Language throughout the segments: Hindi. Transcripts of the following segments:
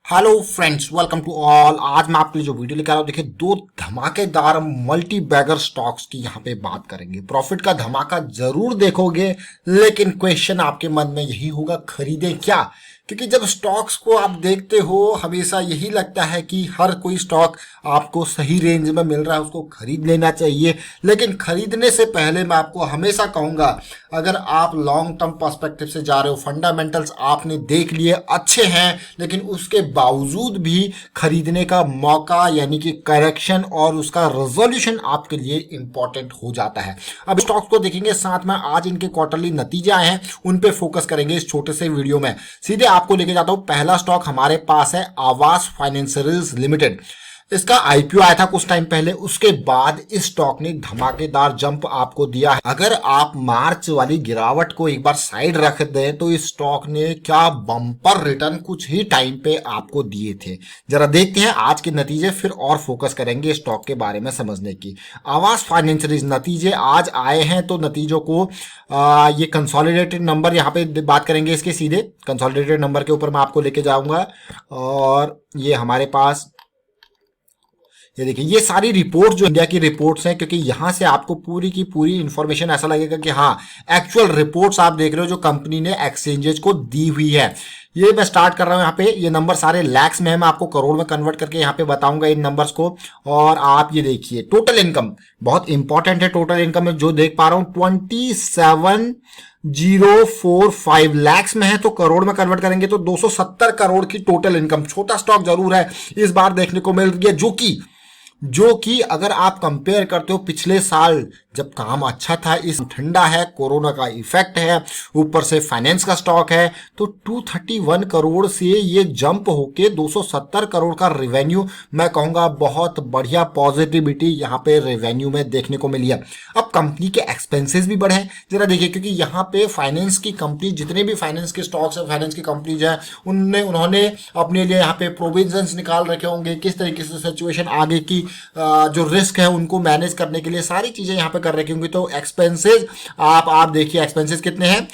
Hello friends, welcome to all. आज मैं आपके लिए जो वीडियो लेकर आया हूं, देखिए दो धमाकेदार मल्टी बैगर स्टॉक्स की यहाँ पे बात करेंगे। प्रॉफिट का धमाका जरूर देखोगे, लेकिन क्वेश्चन आपके मन में यही होगा, खरीदें क्या? क्योंकि जब स्टॉक्स को आप देखते हो हमेशा यही लगता है कि हर कोई स्टॉक आपको सही रेंज में मिल रहा है, उसको खरीद लेना चाहिए। लेकिन खरीदने से पहले मैं आपको हमेशा कहूंगा, अगर आप लॉन्ग टर्म पर्सपेक्टिव से जा रहे हो, फंडामेंटल्स आपने देख लिए अच्छे हैं, लेकिन उसके बावजूद भी खरीदने का मौका यानी कि करेक्शन और उसका रेजोल्यूशन आपके लिए इंपॉर्टेंट हो जाता है। अब स्टॉक्स को देखेंगे, साथ में आज इनके क्वार्टरली नतीजे आए हैं, उन पे फोकस करेंगे इस छोटे से वीडियो में। सीधे आपको लेके जाता हूं, पहला स्टॉक हमारे पास है आवास फाइनेंशियल्स लिमिटेड। इसका आईपीओ आया था कुछ टाइम पहले, उसके बाद इस स्टॉक ने धमाकेदार जंप आपको दिया है। अगर आप मार्च वाली गिरावट को एक बार साइड रख दें तो इस स्टॉक ने क्या बम्पर रिटर्न कुछ ही टाइम पे आपको दिए थे। जरा देखते हैं आज के नतीजे, फिर और फोकस करेंगे स्टॉक के बारे में समझने की। आवास फाइनेंशियल नतीजे आज आए हैं, तो नतीजों को ये कंसोलिडेटेड नंबर यहाँ पे बात करेंगे। इसके सीधे कंसोलिडेटेड नंबर के ऊपर मैं आपको लेके जाऊंगा, और ये हमारे पास ये देखिए, ये सारी रिपोर्ट जो इंडिया की रिपोर्ट्स हैं, क्योंकि यहां से आपको पूरी की पूरी इंफॉर्मेशन ऐसा लगेगा कि हाँ, एक्चुअल रिपोर्ट्स आप देख रहे हो जो कंपनी ने एक्सचेंजेस को दी हुई है। ये मैं स्टार्ट कर रहा हूं यहाँ पे, ये नंबर सारे लैक्स में है, मैं आपको करोड़ में कन्वर्ट करके यहाँ पे बताऊंगा इन नंबर्स को। और आप ये देखिए, टोटल इनकम बहुत इंपॉर्टेंट है। टोटल इनकम में जो देख पा रहा हूं 27,045 लैक्स में है, तो करोड़ में कन्वर्ट करेंगे तो 270 करोड़ की टोटल इनकम। छोटा स्टॉक जरूर है, इस बार देखने को मिल रही है, जो कि अगर आप कंपेयर करते हो पिछले साल जब काम अच्छा था, इस ठंडा है, कोरोना का इफेक्ट है, ऊपर से फाइनेंस का स्टॉक है, तो 231 करोड़ से ये जंप होके 270 करोड़ का रेवेन्यू, मैं कहूंगा बहुत बढ़िया पॉजिटिविटी यहाँ पे रेवेन्यू में देखने को मिली है। अब कंपनी के एक्सपेंसेस भी बढ़े, जरा देखिए, क्योंकि यहाँ पे फाइनेंस की कंपनी, जितने भी फाइनेंस के स्टॉक्स है, फाइनेंस की कंपनीज है, उन्होंने अपने लिए यहाँ पे प्रोविजंस निकाल रखे होंगे, किस तरीके से सिचुएशन आगे की जो रिस्क है उनको मैनेज करने के लिए सारी चीजें यहाँ पे कर रखी होंगी। तो एक्सपेंसेस आप देखिए, एक्सपेंसेस कितने हैं,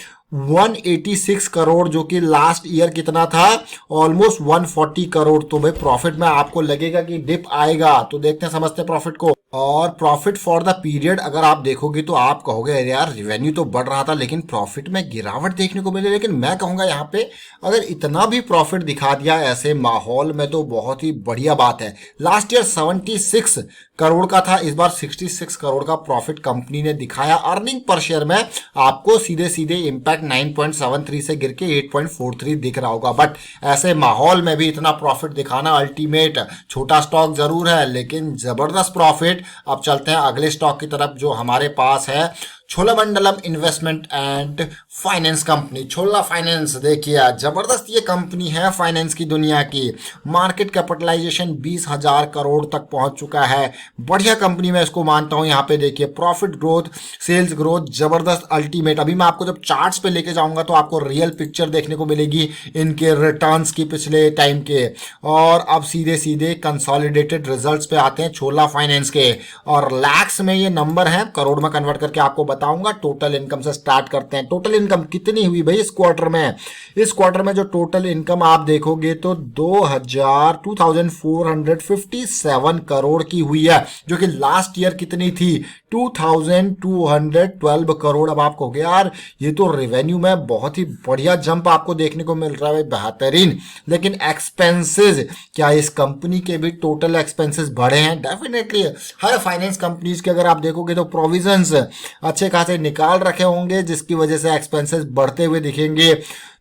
186 करोड़, जो कि लास्ट ईयर कितना था, ऑलमोस्ट 140 करोड़। तो भाई प्रॉफिट में आपको लगेगा कि डिप आएगा, तो देखते हैं, समझते हैं प्रॉफिट को। और प्रॉफिट फॉर द पीरियड अगर आप देखोगे तो आप कहोगे अरे यार, रेवेन्यू तो बढ़ रहा था लेकिन प्रॉफिट में गिरावट देखने को मिली। लेकिन मैं कहूंगा यहाँ पे अगर इतना भी प्रॉफिट दिखा दिया ऐसे माहौल में तो बहुत ही बढ़िया बात है। लास्ट ईयर 76 करोड़ का था, इस बार 66 करोड़ का प्रॉफिट कंपनी ने दिखाया। अर्निंग पर शेयर में आपको सीधे सीधे इंपैक्ट 9.73 से गिर के 8.43 दिख रहा होगा। बट ऐसे माहौल में भी इतना प्रॉफिट दिखाना अल्टीमेट, छोटा स्टॉक जरूर है लेकिन जबरदस्त प्रॉफिट। अब चलते हैं अगले स्टॉक की तरफ जो हमारे पास है, छोलामंडलम investment and finance company. Chhola finance देखिए, जबरदस्त ये कंपनी है फाइनेंस की दुनिया की। मार्केट कैपिटलाइजेशन 20,000 करोड़ तक पहुंच चुका है, बढ़िया कंपनी मैं इसको मानता हूं। यहाँ पे देखिए, प्रॉफिट ग्रोथ, सेल्स ग्रोथ जबरदस्त अल्टीमेट। अभी मैं आपको जब चार्ट्स पे लेके जाऊंगा तो आपको रियल पिक्चर देखने को मिलेगी इनके रिटर्न्स की पिछले टाइम के। और अब सीधे सीधे कंसोलिडेटेड रिजल्ट्स पे आते हैं छोला फाइनेंस के, और लैक्स में ये नंबर है, करोड़ में कन्वर्ट करके आपको बताऊंगा। टोटल इनकम से स्टार्ट करते हैं। टोटल इनकम कितनी हुई भाई इस क्वार्टर में? इस क्वार्टर में जो टोटल इनकम आप देखोगे तो 2457 करोड़ की हुई है, जो कि लास्ट ईयर कितनी थी, 2212 करोड़। अब आप कहोगे यार ये तो रेवेन्यू में बहुत ही बढ़िया जंप आपको देखने को मिल रहा है, बेहतरीन। लेकिन एक्सपेंसेस, क्या इस कंपनी के भी टोटल एक्सपेंसेस बढ़े हैं? डेफिनेटली हर फाइनेंस कंपनीज के अगर आप देखोगे तो प्रोविजंस अच्छे खासे निकाल रखे होंगे, जिसकी वजह से एक्सपेंसेस बढ़ते हुए दिखेंगे।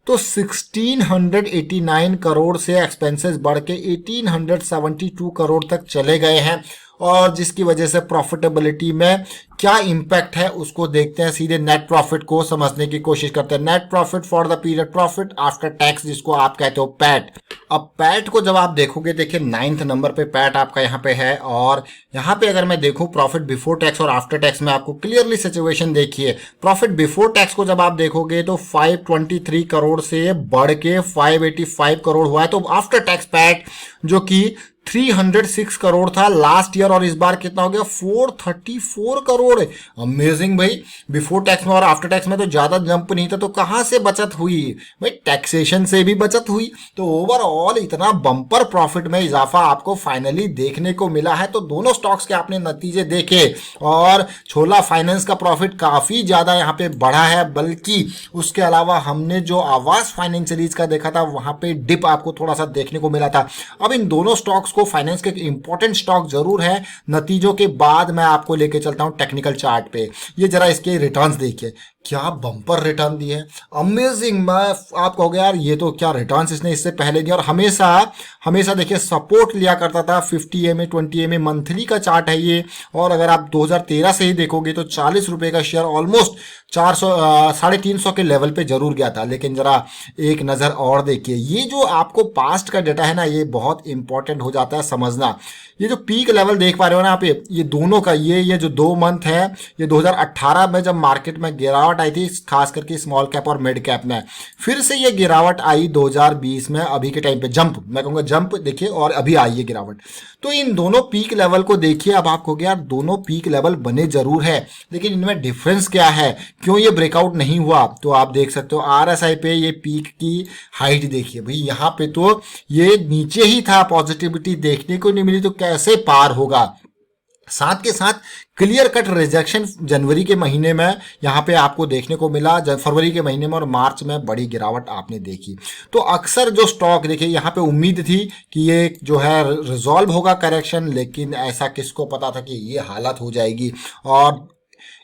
तो 1689 करोड़ से एक्सपेंसेस बढ़ के 1872 करोड़ तक चले गए हैं, और जिसकी वजह से प्रॉफिटेबिलिटी में क्या इंपैक्ट है उसको देखते हैं। सीधे नेट प्रॉफिट को समझने की कोशिश करते हैं। Net profit for the period, profit after tax जिसको आप कहते हो पैट। अब पैट को जब आप देखोगे, देखिए 9th नंबर पे पैट आपका यहाँ पे है, और यहाँ पे अगर मैं देखूं प्रॉफिट बिफोर टैक्स और आफ्टर टैक्स में आपको क्लियरली सिचुएशन देखिए। प्रॉफिट बिफोर टैक्स को जब आप देखोगे तो 523 करोड़ से बढ़ के 585 करोड़ हुआ है। तो आफ्टर टैक्स पैट जो कि 306 करोड़ था लास्ट ईयर, और इस बार कितना हो गया, 434 करोड़। करोड़, अमेजिंग भाई। बिफोर टैक्स में और आफ्टर टैक्स में तो ज्यादा जंप नहीं था, तो कहां से बचत हुई भाई? टैक्सेशन से भी बचत हुई। तो ओवरऑल इतना बम्पर प्रॉफिट में इजाफा आपको फाइनली देखने को मिला है। तो दोनों स्टॉक्स के आपने नतीजे देखे और छोला फाइनेंस का प्रॉफिट काफी ज्यादा यहाँ पे बढ़ा है, बल्कि उसके अलावा हमने जो आवास फाइनेंस सीरीज का देखा था वहां पे डिप आपको थोड़ा सा देखने को मिला था। अब इन दोनों स्टॉक्स को, फाइनेंस के इंपॉर्टेंट स्टॉक जरूर है, नतीजों के बाद मैं आपको लेके चलता हूं टेक्निकल चार्ट पे। ये जरा इसके रिटर्न्स देखिए, क्या बम्पर रिटर्न दिए हैं, अमेजिंग। मैं आप कहोगे यार ये तो क्या रिटर्न्स इसने इससे पहले दिया, और हमेशा हमेशा देखिए सपोर्ट लिया करता था 50 EMA 20 EMA मंथली का चार्ट है ये। और अगर आप 2013 से ही देखोगे तो 40 रुपए का शेयर ऑलमोस्ट 400 350 के लेवल पे जरूर गया था। लेकिन जरा एक नजर और देखिए, ये जो आपको पास्ट का डेटा है ना, ये बहुत इंपॉर्टेंट हो जाता है समझना। ये जो पीक लेवल देख पा रहे हो ना आप, ये दोनों का ये जो 2 मंथ है, ये 2018 में जब मार्केट में गिरावट आई थी, खास करके स्मॉल कैप और मिड कैप में, फिर से ये गिरावट आई 2020 में, अभी के टाइम पे जंप, मैं कहूंगा जंप देखिए, और अभी आई है गिरावट। तो इन दोनों पीक लेवल को देखिए। अब आप कहोगे यार दोनों पीक लेवल बने जरूर है, लेकिन इनमें डिफरेंस क्या है, क्यों ये ब्रेकआउट नहीं हुआ? तो आप देख सकते हो RSI पे ये पीक की हाइट देखिए भाई, यहाँ पे तो ये नीचे ही था, पॉजिटिविटी देखने को नहीं मिली, तो कैसे पार होगा? साथ के साथ क्लियर कट रिजेक्शन जनवरी के महीने में यहाँ पे आपको देखने को मिला, फरवरी के महीने में और मार्च में बड़ी गिरावट आपने देखी। तो अक्सर जो स्टॉक देखिए, यहाँ पे उम्मीद थी कि ये जो है रिजॉल्व होगा करेक्शन, लेकिन ऐसा किसको पता था कि ये हालत हो जाएगी। और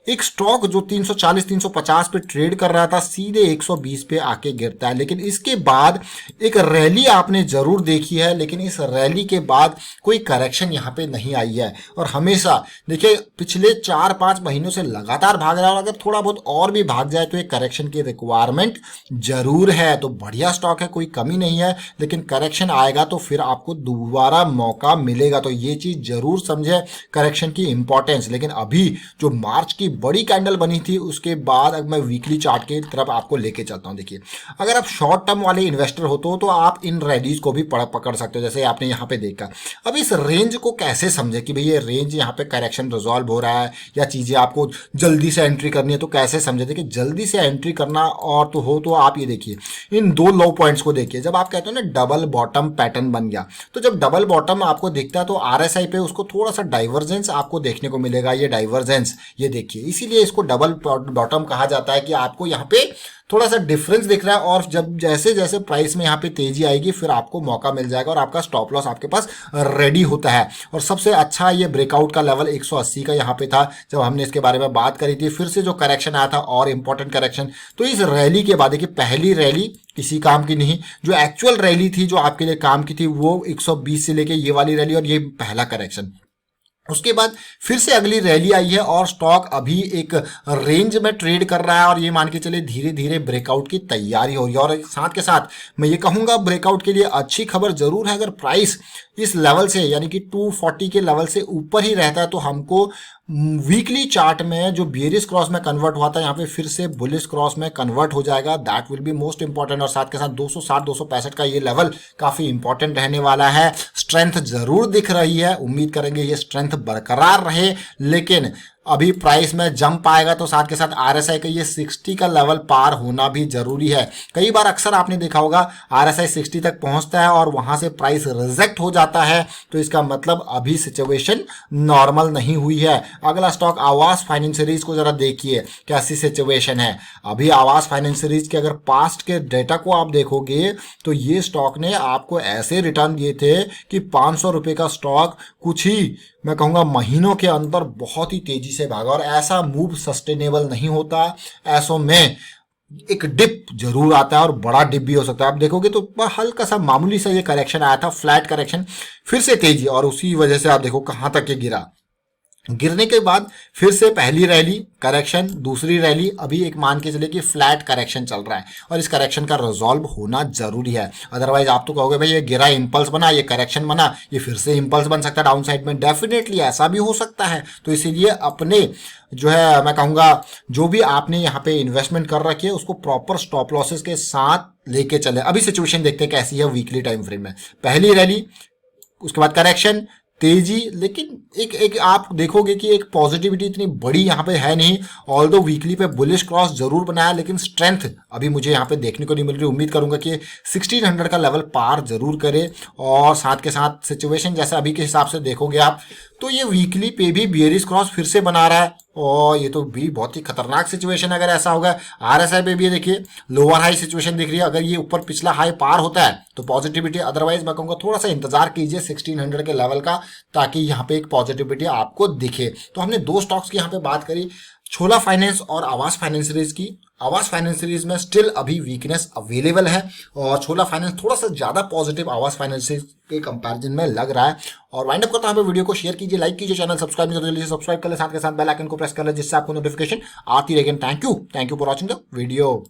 एक स्टॉक जो 340-350 पे ट्रेड कर रहा था, सीधे 120 पे आके गिरता है। लेकिन इसके बाद एक रैली आपने जरूर देखी है, लेकिन इस रैली के बाद कोई करेक्शन यहाँ पे नहीं आई है। और हमेशा देखिए पिछले 4-5 महीनों से लगातार भाग रहा है, और अगर थोड़ा बहुत और भी भाग जाए तो एक करेक्शन की रिक्वायरमेंट जरूर है। तो बढ़िया स्टॉक है, कोई कमी नहीं है, लेकिन करेक्शन आएगा तो फिर आपको दोबारा मौका मिलेगा। तो ये चीज जरूर समझे, करेक्शन की इंपॉर्टेंस। लेकिन अभी जो मार्च की बड़ी कैंडल बनी थी, उसके बाद अब मैं वीकली चार्ट की तरफ आपको लेके चलता हूं। देखिए, अगर आप शॉर्ट टर्म वाले इन्वेस्टर हो तो आप इन रैलीज को भी पकड़ सकते हो, जैसे आपने यहाँ पे देखा। अब इस रेंज को कैसे समझे कि भाई ये रेंज यहाँ पे करेक्शन रिजॉल्व हो रहा है, या चीजें आपको जल्दी से एंट्री करनी है, तो कैसे समझे? देखिए, जल्दी से एंट्री करना और तो हो तो आप ये देखिए इन 2 लो पॉइंट्स को देखिए। जब आप कहते हो ना डबल बॉटम पैटर्न बन गया, तो जब डबल बॉटम आपको दिखता है तो RSI पे उसको थोड़ा सा डाइवर्जेंस आपको देखने को मिलेगा। ये डाइवर्जेंस ये देखिए, इसीलिए इसको डबल बॉटम कहा जाता है कि आपको यहाँ पे थोड़ा सा डिफरेंस दिख रहा है, और जब जैसे जैसे प्राइस में यहाँ पे तेजी आएगी फिर आपको मौका मिल जाएगा और आपका स्टॉप लॉस आपके पास रेडी होता है। और सबसे अच्छा ये ब्रेकआउट का लेवल 180 का यहाँ पे था जब हमने इसके बारे में बात करी थी। फिर से जो करेक्शन आया था और इंपॉर्टेंट करेक्शन, तो इस रैली के बाद देखिए, पहली रैली किसी काम की नहीं, जो एक्चुअल रैली थी जो आपके लिए काम की थी वो 120 से लेके ये वाली रैली, और ये पहला करेक्शन। उसके बाद फिर से अगली रैली आई है और स्टॉक अभी एक रेंज में ट्रेड कर रहा है, और ये मान के चले धीरे धीरे ब्रेकआउट की तैयारी हो रही है। और साथ के साथ मैं ये कहूंगा ब्रेकआउट के लिए अच्छी खबर जरूर है, अगर प्राइस इस लेवल से यानी कि 240 के लेवल से ऊपर ही रहता है तो हमको वीकली चार्ट में जो बियरिश क्रॉस में कन्वर्ट हुआ था यहाँ पे फिर से बुलिश क्रॉस में कन्वर्ट हो जाएगा। That will be most important. और साथ के साथ 260-265 का ये लेवल काफी इंपॉर्टेंट रहने वाला है। स्ट्रेंथ जरूर दिख रही है, उम्मीद करेंगे ये स्ट्रेंथ बरकरार रहे, लेकिन अभी प्राइस में जंप आएगा तो साथ के साथ RSI का ये 60 का लेवल पार होना भी जरूरी है। कई बार अक्सर आपने देखा होगा RSI 60 तक पहुंचता है और वहां से प्राइस रिजेक्ट हो जाता है, तो इसका मतलब अभी सिचुएशन नॉर्मल नहीं हुई है। अगला स्टॉक आवास फाइनेंस सीरीज को जरा देखिए कैसी सिचुएशन है। अभी आवास फाइनेंस सीरीज के अगर पास्ट के डेटा को आप देखोगे तो ये स्टॉक ने आपको ऐसे रिटर्न दिए थे कि 500 रुपए का स्टॉक कुछ ही मैं कहूंगा महीनों के अंदर बहुत ही तेजी से भागा, और ऐसा मूव सस्टेनेबल नहीं होता। ऐसों में एक डिप जरूर आता है और बड़ा डिप भी हो सकता है। आप देखोगे तो हल्का सा मामूली सा ये करेक्शन आया था, फ्लैट करेक्शन, फिर से तेजी, और उसी वजह से आप देखो कहां तक ये गिरा। गिरने के बाद फिर से पहली रैली करेक्शन, दूसरी रैली, अभी एक मान के चले कि फ्लैट करेक्शन चल रहा है, और इस करेक्शन का रिजॉल्व होना जरूरी है। अदरवाइज आप तो कहोगे भाई ये गिरा इंपल्स बना, ये करेक्शन बना, ये फिर से इंपल्स बन सकता है डाउन साइड में। डेफिनेटली ऐसा भी हो सकता है। तो इसीलिए अपने जो है मैं कहूंगा जो भी आपने यहाँ पे इन्वेस्टमेंट कर रखी है उसको प्रॉपर स्टॉप लॉसेस के साथ लेके चले। अभी सिचुएशन देखते हैं कैसी है वीकली टाइम फ्रेम में। पहली रैली, उसके बाद करेक्शन, तेजी, लेकिन एक एक आप देखोगे कि एक पॉजिटिविटी इतनी बड़ी यहाँ पे है नहीं। ऑल्दो वीकली पे बुलिश क्रॉस जरूर बनाया, लेकिन स्ट्रेंथ अभी मुझे यहाँ पे देखने को नहीं मिल रही। उम्मीद करूंगा कि 1600 का लेवल पार जरूर करे। और साथ के साथ सिचुएशन जैसा अभी के हिसाब से देखोगे आप, तो ये वीकली पे भी बियरिश क्रॉस फिर से बना रहा है, और ये तो भी बहुत ही खतरनाक सिचुएशन अगर ऐसा होगा। आरएसआई पे भी देखिए लोअर हाई सिचुएशन दिख रही है, अगर ये ऊपर पिछला हाई पार होता है तो पॉजिटिविटी, अदरवाइज मैं कहूँगा थोड़ा सा इंतजार कीजिए 1600 के लेवल का, ताकि यहाँ पे एक पॉजिटिविटी आपको दिखे। तो हमने दो स्टॉक्स की यहाँ पे बात करी, छोला फाइनेंस और आवास फाइनेंस सीरीज की। आवास फाइनेंस सीरीज में स्टिल अभी वीकनेस अवेलेबल है, और छोला फाइनेंस थोड़ा सा ज्यादा पॉजिटिव आवास फाइनेंस के कंपैरिजन में लग रहा है। और वाइंड अप करता हूं, वीडियो को शेयर कीजिए, लाइक कीजिए, चैनल सब्सक्राइब नहीं तो जल्दी से सब्सक्राइब कर ले, साथ के साथ बेल आइकन को प्रेस कर ले, जिससे आपको नोटिफिकेशन आती रहेगी। Thank you for watching the video.